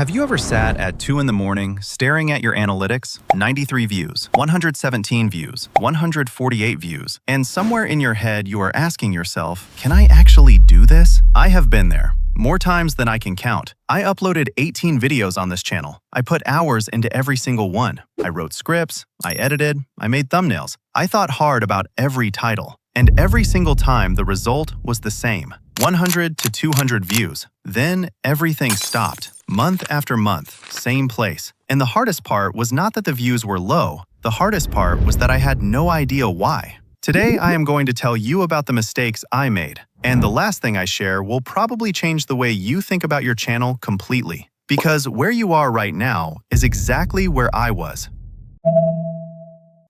Have you ever sat at 2 in the morning staring at your analytics? 93 views, 117 views, 148 views, and somewhere in your head you are asking yourself, can I actually do this? I have been there. More times than I can count. I uploaded 18 videos on this channel. I put hours into every single one. I wrote scripts, I edited, I made thumbnails. I thought hard about every title. And every single time the result was the same. 100 to 200 views. Then everything stopped. Month after month, same place. And the hardest part was not that the views were low. The hardest part was that I had no idea why. Today, I am going to tell you about the mistakes I made. And the last thing I share will probably change the way you think about your channel completely. Because where you are right now is exactly where I was.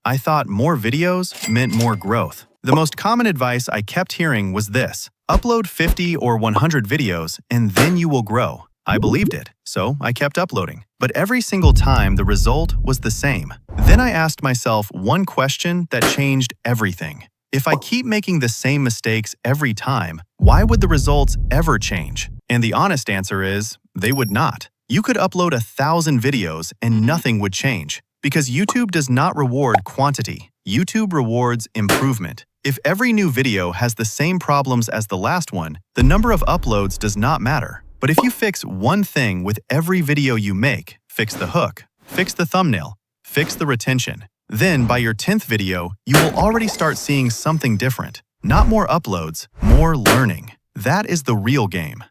I thought more videos meant more growth. The most common advice I kept hearing was this: upload 50 or 100 videos and then you will grow. I believed it, so I kept uploading. But every single time the result was the same. Then I asked myself one question that changed everything. If I keep making the same mistakes every time, why would the results ever change? And the honest answer is, they would not. You could upload 1,000 videos and nothing would change. Because YouTube does not reward quantity. YouTube rewards improvement. If every new video has the same problems as the last one, the number of uploads does not matter. But if you fix one thing with every video you make, fix the hook, fix the thumbnail, fix the retention, then by your 10th video, you will already start seeing something different. Not more uploads, more learning. That is the real game.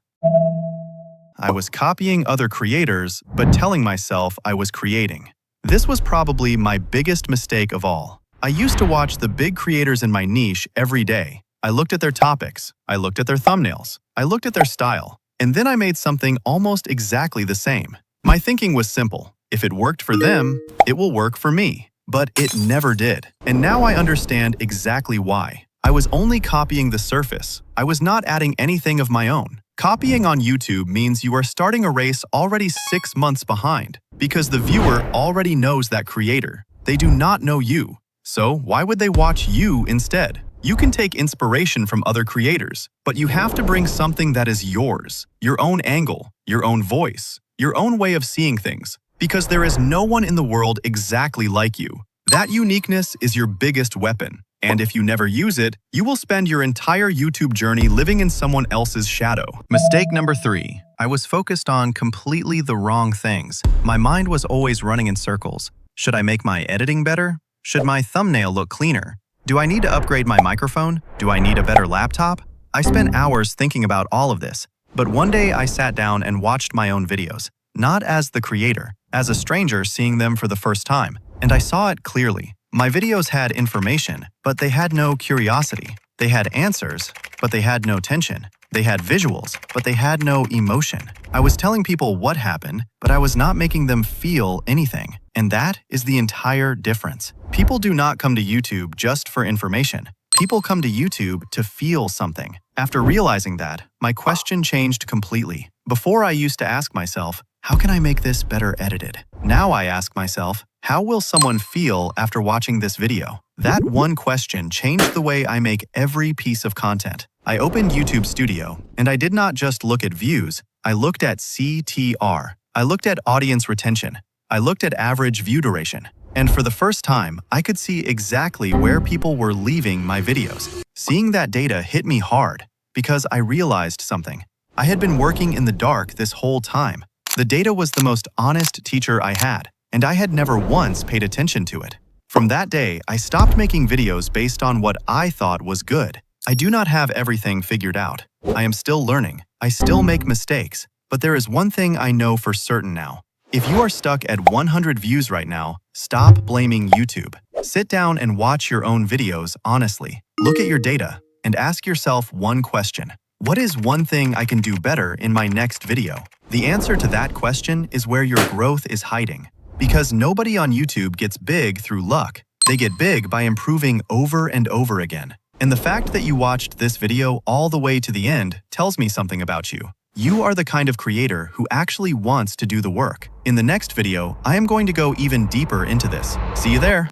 I was copying other creators, but telling myself I was creating. This was probably my biggest mistake of all. I used to watch the big creators in my niche every day. I looked at their topics, I looked at their thumbnails, I looked at their style, and then I made something almost exactly the same. My thinking was simple. If it worked for them, it will work for me. But it never did. And now I understand exactly why. I was only copying the surface. I was not adding anything of my own. Copying on YouTube means you are starting a race already 6 months behind, because the viewer already knows that creator. They do not know you. So why would they watch you instead? You can take inspiration from other creators, but you have to bring something that is yours, your own angle, your own voice, your own way of seeing things, because there is no one in the world exactly like you. That uniqueness is your biggest weapon, and if you never use it, you will spend your entire YouTube journey living in someone else's shadow. Mistake number 3. I was focused on completely the wrong things. My mind was always running in circles. Should I make my editing better? Should my thumbnail look cleaner? Do I need to upgrade my microphone? Do I need a better laptop? I spent hours thinking about all of this, but one day I sat down and watched my own videos, not as the creator, as a stranger seeing them for the first time, and I saw it clearly. My videos had information, but they had no curiosity. They had answers, but they had no tension. They had visuals, but they had no emotion. I was telling people what happened, but I was not making them feel anything. And that is the entire difference. People do not come to YouTube just for information. People come to YouTube to feel something. After realizing that, my question changed completely. Before I used to ask myself, how can I make this better edited? Now I ask myself, how will someone feel after watching this video? That one question changed the way I make every piece of content. I opened YouTube Studio, and I did not just look at views, I looked at CTR. I looked at audience retention. I looked at average view duration. And for the first time, I could see exactly where people were leaving my videos. Seeing that data hit me hard, because I realized something. I had been working in the dark this whole time. The data was the most honest teacher I had, and I had never once paid attention to it. From that day, I stopped making videos based on what I thought was good. I do not have everything figured out. I am still learning. I still make mistakes. But there is one thing I know for certain now. If you are stuck at 100 views right now, stop blaming YouTube. Sit down and watch your own videos honestly. Look at your data and ask yourself one question. What is one thing I can do better in my next video? The answer to that question is where your growth is hiding. Because nobody on YouTube gets big through luck. They get big by improving over and over again. And the fact that you watched this video all the way to the end tells me something about you. You are the kind of creator who actually wants to do the work. In the next video, I am going to go even deeper into this. See you there.